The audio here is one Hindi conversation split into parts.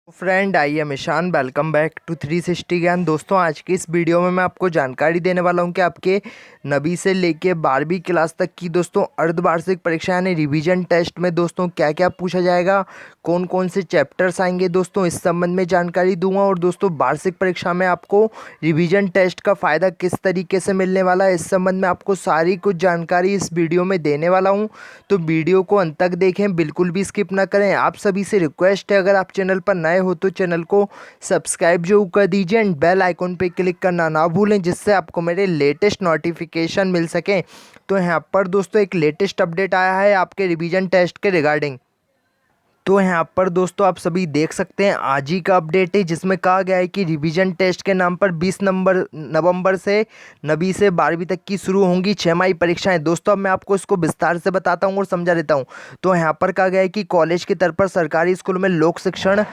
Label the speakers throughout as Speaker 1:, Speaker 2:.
Speaker 1: Friend, I am Ishan. Welcome back to 360 Gyan. दोस्तों, आज की इस वीडियो में मैं आपको जानकारी देने वाला हूं कि आपके नवी से लेके 12वीं क्लास तक की दोस्तों अर्धवार्षिक परीक्षा यानी रिवीजन टेस्ट में दोस्तों क्या क्या पूछा जाएगा, कौन कौन से चैप्टर्स आएंगे दोस्तों, इस संबंध में जानकारी दूंगा। और दोस्तों, वार्षिक परीक्षा में आपको रिवीजन टेस्ट का फ़ायदा किस तरीके से मिलने वाला है, इस संबंध में आपको सारी कुछ जानकारी इस वीडियो में देने वाला हूँ। तो वीडियो को अंत तक देखें, बिल्कुल भी स्किप ना करें। आप सभी से रिक्वेस्ट है, अगर आप चैनल पर नए हो तो चैनल को सब्सक्राइब जो कर दीजिए एंड बेल आइकॉन पे क्लिक करना ना भूलें, जिससे आपको मेरे लेटेस्ट नोटिफिकेशन मिल सकें। तो यहाँ पर दोस्तों एक लेटेस्ट अपडेट आया है आपके रिवीजन टेस्ट के रिगार्डिंग। तो यहाँ पर दोस्तों आप सभी देख सकते हैं आज ही का अपडेट है, जिसमें कहा गया है कि रिवीजन टेस्ट के नाम पर 20 नवंबर से नवी से 12वीं तक की शुरू होंगी छमाही परीक्षाएं। दोस्तों, अब मैं आपको इसको विस्तार से बताता हूँ और समझा देता हूँ। तो यहाँ पर कहा गया है कि कॉलेज की तर्ज पर सरकारी स्कूल में लोक शिक्षण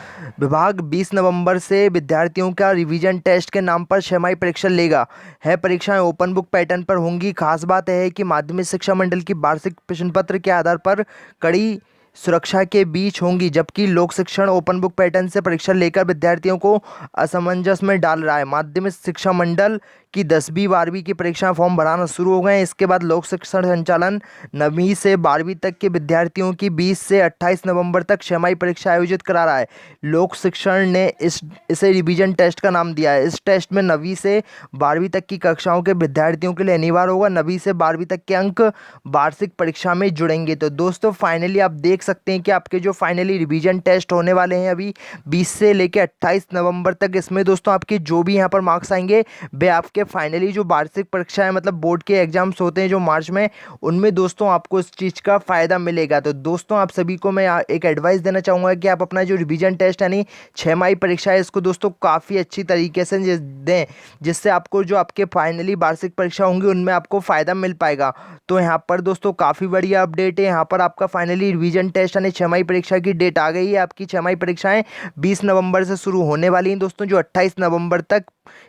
Speaker 1: विभाग 20 नवंबर से विद्यार्थियों का रिवीजन टेस्ट के नाम पर छमाही परीक्षा लेगा। है परीक्षाएं ओपन बुक पैटर्न पर होंगी। खास बात यह है कि माध्यमिक शिक्षा मंडल की वार्षिक प्रश्न पत्र के आधार पर कड़ी सुरक्षा के बीच होंगी, जबकि लोक शिक्षण ओपन बुक पैटर्न से परीक्षा लेकर विद्यार्थियों को असमंजस में डाल रहा है। माध्यमिक शिक्षा मंडल की 10वीं 12वीं की परीक्षा फॉर्म भराना शुरू हो गए हैं। इसके बाद लोक शिक्षण संचालन 9वीं से 12वीं तक के विद्यार्थियों की 20 से 28 नवंबर तक छमाही परीक्षा आयोजित करा रहा है। लोक शिक्षण ने इसे रिवीजन टेस्ट का नाम दिया है। इस टेस्ट में 9वीं से 12वीं तक की कक्षाओं के विद्यार्थियों के लिए अनिवार्य होगा। 9वीं से 12वीं तक के अंक वार्षिक परीक्षा में जुड़ेंगे। तो दोस्तों, फाइनली आप देख सकते हैं कि आपके जो फाइनली रिवीजन टेस्ट होने वाले हैं अभी 20 से लेकर 28 नवंबर तक, इसमें दोस्तों आपके जो भी यहाँ पर मार्क्स आएंगे वे आपके फाइनली जो वार्षिक परीक्षा है मतलब बोर्ड के एग्जाम्स होते हैं जो मार्च में, उनमें दोस्तों आपको इस चीज़ का फ़ायदा मिलेगा। तो दोस्तों, आप सभी को मैं एक एडवाइस देना चाहूँगा कि आप अपना जो रिवीजन टेस्ट यानी छमाही परीक्षा है इसको दोस्तों काफ़ी अच्छी तरीके से दें, जिससे आपको जो आपके फाइनली वार्षिक परीक्षा होंगी उनमें आपको फ़ायदा मिल पाएगा। तो यहाँ पर दोस्तों काफ़ी बढ़िया अपडेट है। यहाँ पर आपका फाइनली रिवीजन टेस्ट यानी छमाही परीक्षा की डेट आ गई है। आपकी छमाही परीक्षाएं 20 नवंबर से शुरू होने वाली हैं दोस्तों, जो 28 नवंबर तक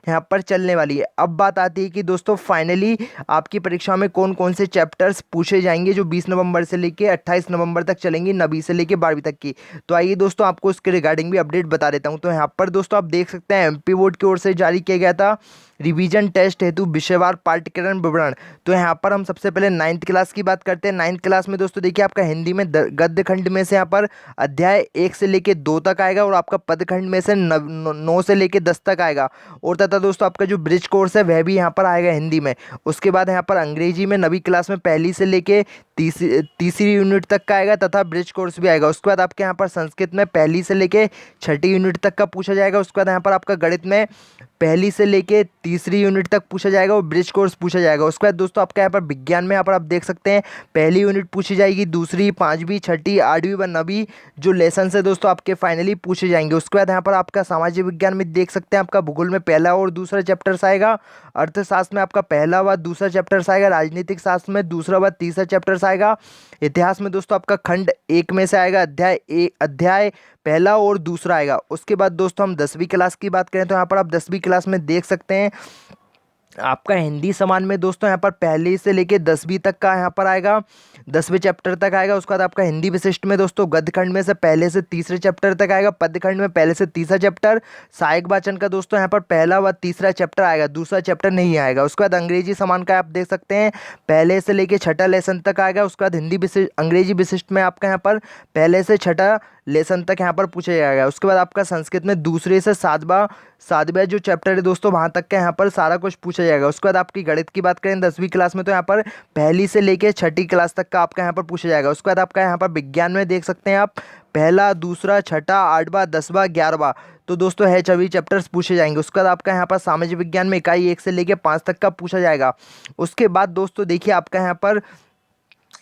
Speaker 1: यहाँ पर चलने वाली है। अब बात आती है कि दोस्तों फाइनली आपकी परीक्षा में कौन कौन से चैप्टर्स पूछे जाएंगे जो 20 नवंबर से लेके 28 नवंबर तक चलेंगी, 9वीं से लेके 12वीं तक की। तो आइए दोस्तों आपको इसके रिगार्डिंग भी अपडेट बता देता हूँ। तो यहाँ पर दोस्तों आप देख सकते हैं एमपी बोर्ड की ओर से जारी किया गया था रिवीजन टेस्ट हेतु विषयवार पाठ्यक्रम विवरण। तो यहाँ पर हम सबसे पहले 9th क्लास की बात करते हैं। 9th क्लास में दोस्तों देखिए आपका हिंदी में गद्य खंड में से यहाँ पर अध्याय 1 से लेके 2 तक आएगा, और आपका पद खंड में से 9 से लेके 10 तक आएगा। और तथा दोस्तों आपका जो ब्रिज कोर्स है वह भी यहाँ पर आएगा हिंदी में। उसके बाद यहाँ पर अंग्रेजी में 9वीं क्लास में पहली से लेके तीसरी यूनिट तक का आएगा तथा ब्रिज कोर्स भी आएगा। उसके बाद आपके यहाँ पर संस्कृत में पहली से लेके छठी यूनिट तक का पूछा जाएगा। उसके बाद यहाँ पर आपका गणित में पहली से लेके तीसरी यूनिट तक पूछा जाएगा और ब्रिज कोर्स पूछा जाएगा। उसके बाद दोस्तों आपका यहाँ पर विज्ञान में यहाँ पर आप देख सकते हैं पहली यूनिट पूछी जाएगी, दूसरी, 5वीं, छठी, 8वीं व 9वीं जो लेसन है दोस्तों आपके फाइनली पूछे जाएंगे। उसके बाद यहाँ पर आपका सामाजिक विज्ञान में देख सकते हैं आपका भूगोल में पहला और दूसरा चैप्टर्स आएगा, अर्थशास्त्र में आपका पहला व दूसरा चैप्टर्स आएगा, राजनीतिक शास्त्र में दूसरा व तीसरा चैप्टर्स आएगा, इतिहास में दोस्तों आपका खंड 1 में से आएगा अध्याय पहला और दूसरा आएगा। उसके बाद दोस्तों हम 10वीं क्लास की बात करें तो यहाँ पर आप 10वीं क्लास में देख सकते हैं आपका हिंदी समान में दोस्तों यहाँ पर पहले से लेके 10वीं तक का यहाँ पर आएगा, 10वें चैप्टर तक आएगा। उसके बाद आपका हिंदी विशिष्ट में दोस्तों गद्य खंड में से पहले से तीसरे चैप्टर तक आएगा, पद्य खंड में पहले से तीसरा चैप्टर, सहायक वाचन का दोस्तों यहाँ पर पहला व तीसरा चैप्टर आएगा, दूसरा चैप्टर नहीं आएगा। उसके बाद अंग्रेजी समान का आप देख सकते हैं पहले से लेके छठा लेसन तक आएगा। उसके बाद अंग्रेजी विशिष्ट में आपका यहाँ पर पहले से छठा लेसन तक यहाँ पर पूछा जाएगा। उसके बाद आपका संस्कृत में दूसरे से सातवां जो चैप्टर है दोस्तों वहाँ तक का यहाँ पर सारा कुछ पूछा जाएगा। उसके बाद आपकी गणित की बात करें 10वीं क्लास में तो यहाँ पर पहली से लेके छठी क्लास तक का आपका यहाँ पर पूछा जाएगा। उसके बाद आपका यहाँ पर विज्ञान में देख सकते हैं आप पहला, दूसरा, छठा, 8वां, 10वां, 11वां तो दोस्तों है 24 चैप्टर्स पूछे जाएंगे। उसके बाद आपका यहाँ पर सामाजिक विज्ञान में इकाई 1 से लेके 5 तक का पूछा जाएगा। उसके बाद दोस्तों देखिए आपका यहाँ पर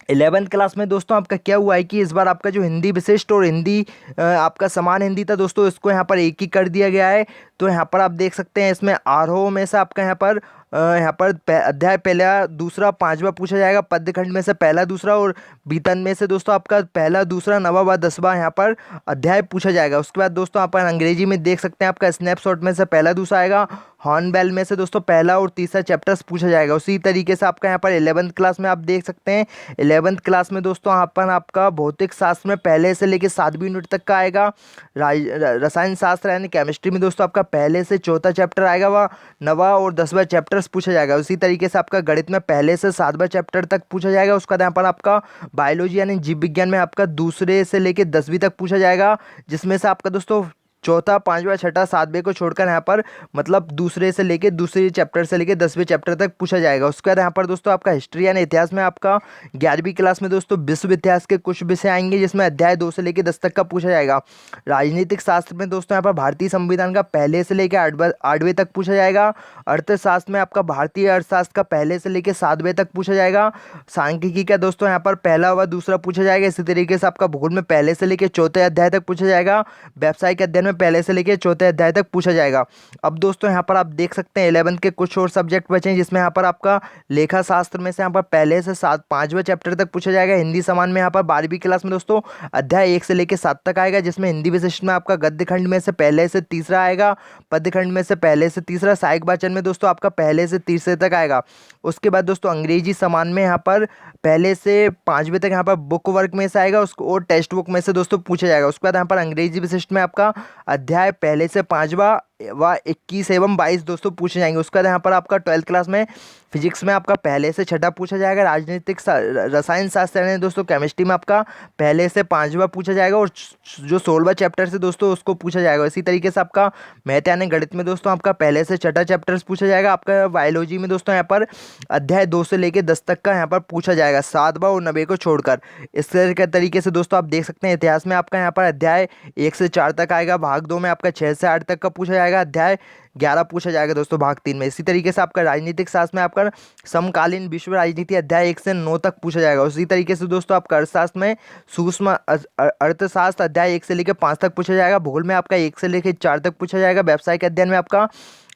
Speaker 1: 11th क्लास में दोस्तों आपका क्या हुआ है कि इस बार आपका जो हिंदी विशिष्ट और हिंदी आपका समान हिंदी था दोस्तों, इसको यहाँ पर एक ही कर दिया गया है। तो यहाँ पर आप देख सकते हैं इसमें आरोह में से आपका यहाँ पर यहाँ पर अध्याय पहला दूसरा पांचवा पूछा जाएगा। पद्यखंड में से पहला दूसरा और बीतन में से दोस्तों आपका पहला दूसरा नवा व 10वां यहाँ पर अध्याय पूछा जाएगा। उसके बाद दोस्तों आप अंग्रेजी में देख सकते हैं, आपका स्नैपशॉट में से पहला दूसरा आएगा। हॉर्नबिल में से दोस्तों पहला और तीसरा चैप्टर्स पूछा जाएगा। उसी तरीके से आपका यहाँ पर 11th क्लास में आप देख सकते हैं, 11th क्लास में दोस्तों यहाँ पर आपका भौतिक शास्त्र में पहले से लेकर 7वीं यूनिट तक का आएगा। रसायन शास्त्र यानी केमिस्ट्री में दोस्तों आपका पहले से चौथा चैप्टर आएगा, वह नवा और 10वां चैप्टर्स पूछा जाएगा। उसी तरीके से आपका गणित में पहले से 7वां चैप्टर तक पूछा जाएगा। उसका यहाँ पर आपका बायोलॉजी यानी जीव विज्ञान में आपका दूसरे से लेकर 10वीं तक पूछा जाएगा, जिसमें से आपका दोस्तों चौथा पांचवा छठा सातवें को छोड़कर यहाँ पर मतलब दूसरे से लेके दूसरे चैप्टर से लेके 10वें चैप्टर तक पूछा जाएगा। उसके बाद यहाँ पर दोस्तों आपका हिस्ट्री यानी इतिहास में आपका 11वीं क्लास में दोस्तों विश्व इतिहास के कुछ विषय आएंगे, जिसमें अध्याय 2 से लेके 10 तक का पूछा जाएगा। राजनीतिक शास्त्र में दोस्तों यहाँ पर भारतीय संविधान का पहले से लेकर 8वें तक पूछा जाएगा। अर्थशास्त्र में आपका भारतीय अर्थशास्त्र का पहले से लेकर 7वें तक पूछा जाएगा। सांख्यिकी का दोस्तों यहाँ पर पहला व दूसरा पूछा जाएगा। इसी तरीके से आपका भूगोल में पहले से लेकर चौथे अध्याय तक पूछा जाएगा। व्यावसायिक अध्ययन में पहले से लेकर चौथे अध्याय तक पूछा जाएगा। अब दोस्तों यहाँ पर आप देख सकते हैं 11th के कुछ और सब्जेक्ट बचे हैं, जिसमें यहाँ पर आपका लेखा शास्त्र में से यहाँ पर पहले से 5वें चैप्टर तक पूछा जाएगा। हिंदी समान में यहाँ पर 12वीं क्लास में दोस्तों अध्याय 1 से लेकर 7 तक आएगा, जिसमें हिंदी विशिष्ट में आपका गद्य खंड में से पहले से तीसरा आएगा, पद्य खंड में से पहले से तीसरा, सहायक वाचन में दोस्तों आपका पहले से तीसरे तक आएगा। उसके बाद दोस्तों अंग्रेजी समान में यहाँ पर पहले से 5वें तक यहाँ पर बुक वर्क में से आएगा, उसको और टेक्स्ट बुक में से दोस्तों पूछा जाएगा। उसके बाद यहाँ पर अंग्रेजी विशिष्ट में आपका अध्याय पहले से 5वां व 21 एवं 22 दोस्तों पूछे जाएंगे। उसके बाद यहाँ पर आपका 12th क्लास में फिजिक्स में आपका पहले से छठा पूछा जाएगा। राजनीतिक रसायन शास्त्र यानी दोस्तों केमिस्ट्री में आपका पहले से 5वां पूछा जाएगा, और जो 16वां चैप्टर से दोस्तों उसको पूछा जाएगा। इसी तरीके से आपका मैथ यानी गणित में दोस्तों आपका पहले से छठा चैप्टर्स पूछा जाएगा। आपका बायोलॉजी में दोस्तों यहाँ पर अध्याय 2 से लेकर 10 तक का यहाँ पर पूछा जाएगा, 7वां और 9वें को छोड़कर। इस तरीके से दोस्तों आप देख सकते हैं इतिहास में आपका यहाँ पर अध्याय 1 से 4 तक आएगा। भाग 2 में आपका 6 से 8 तक का पूछा जाएगा। अध्याय 11 पूछा जाएगा दोस्तों भाग 3 में। इसी तरीके से आपका राजनीतिक शास्त्र में आपका समकालीन विश्व राजनीति अध्याय 1 से 9 तक पूछा जाएगा। उसी तरीके से दोस्तों आपका अर्थशास्त्र में सूक्ष्म अर्थशास्त्र अध्याय 1 से लेकर 5 तक पूछा जाएगा। भूगोल में आपका 1 से लेकर 4 तक पूछा जाएगा। व्यावसायिक अध्ययन में आपका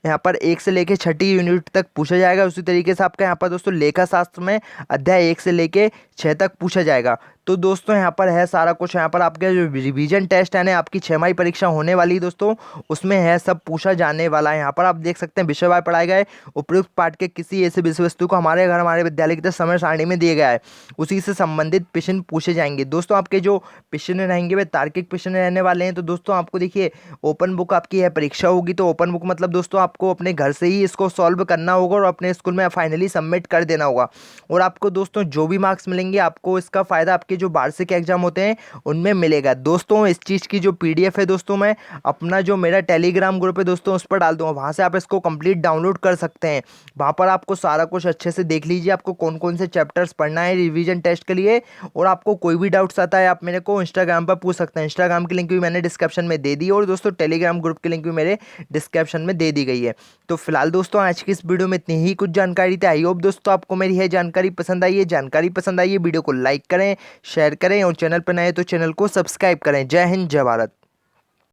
Speaker 1: यहाँ पर 1 से लेकर 6ठी यूनिट तक पूछा जाएगा। उसी तरीके से आपका यहाँ पर दोस्तों लेखा शास्त्र में अध्याय 1 से लेकर 6 तक पूछा जाएगा। तो दोस्तों यहाँ पर है सारा कुछ। यहाँ पर आपके जो रिवीजन टेस्ट है ना, आपकी 6 माही परीक्षा होने वाली दोस्तों, उसमें है सब पूछा जाने वाला है। यहाँ पर आप देख सकते हैं विषयवार पढ़ाए गए उपयुक्त पाठ के किसी ऐसे विषय वस्तु को हमारे घर हमारे विद्यालय की समय सारणी में दिया गया है, उसी से संबंधित प्रश्न पूछे जाएंगे। दोस्तों आपके जो प्रश्न रहेंगे वे तार्किक प्रश्न रहने वाले हैं। तो दोस्तों आपको देखिए ओपन बुक आपकी है, परीक्षा होगी तो ओपन बुक मतलब दोस्तों आपको अपने घर से ही इसको सॉल्व करना होगा और अपने स्कूल में फाइनली सबमिट कर देना होगा। और आपको दोस्तों जो भी मार्क्स मिलेंगे आपको इसका फ़ायदा आपके जो वार्षिक एग्जाम होते हैं उनमें मिलेगा। दोस्तों इस चीज़ की जो PDF है दोस्तों मैं अपना जो मेरा टेलीग्राम ग्रुप है दोस्तों उस पर डाल दूँगा, वहाँ से आप इसको कंप्लीट डाउनलोड कर सकते हैं। वहाँ पर आपको सारा कुछ अच्छे से देख लीजिए, आपको कौन कौन से चैप्टर्स पढ़ना है रिवीजन टेस्ट के लिए। और आपको कोई भी डाउट्स आता है आप मेरे को इंस्टाग्राम पर पूछ सकते हैं। इंस्टाग्राम की लिंक भी मैंने डिस्क्रिप्शन में दे दी, और दोस्तों टेलीग्राम ग्रुप की लिंक भी मेरे डिस्क्रिप्शन में दे दी गई है। तो फिलहाल दोस्तों आज की इस वीडियो में इतनी ही कुछ जानकारी थी। आई होप दोस्तों आपको मेरी है जानकारी पसंद आई है। जानकारी पसंद आई है वीडियो को लाइक करें, शेयर करें, और चैनल पर नए तो चैनल को सब्सक्राइब करें। जय हिंद, जय भारत।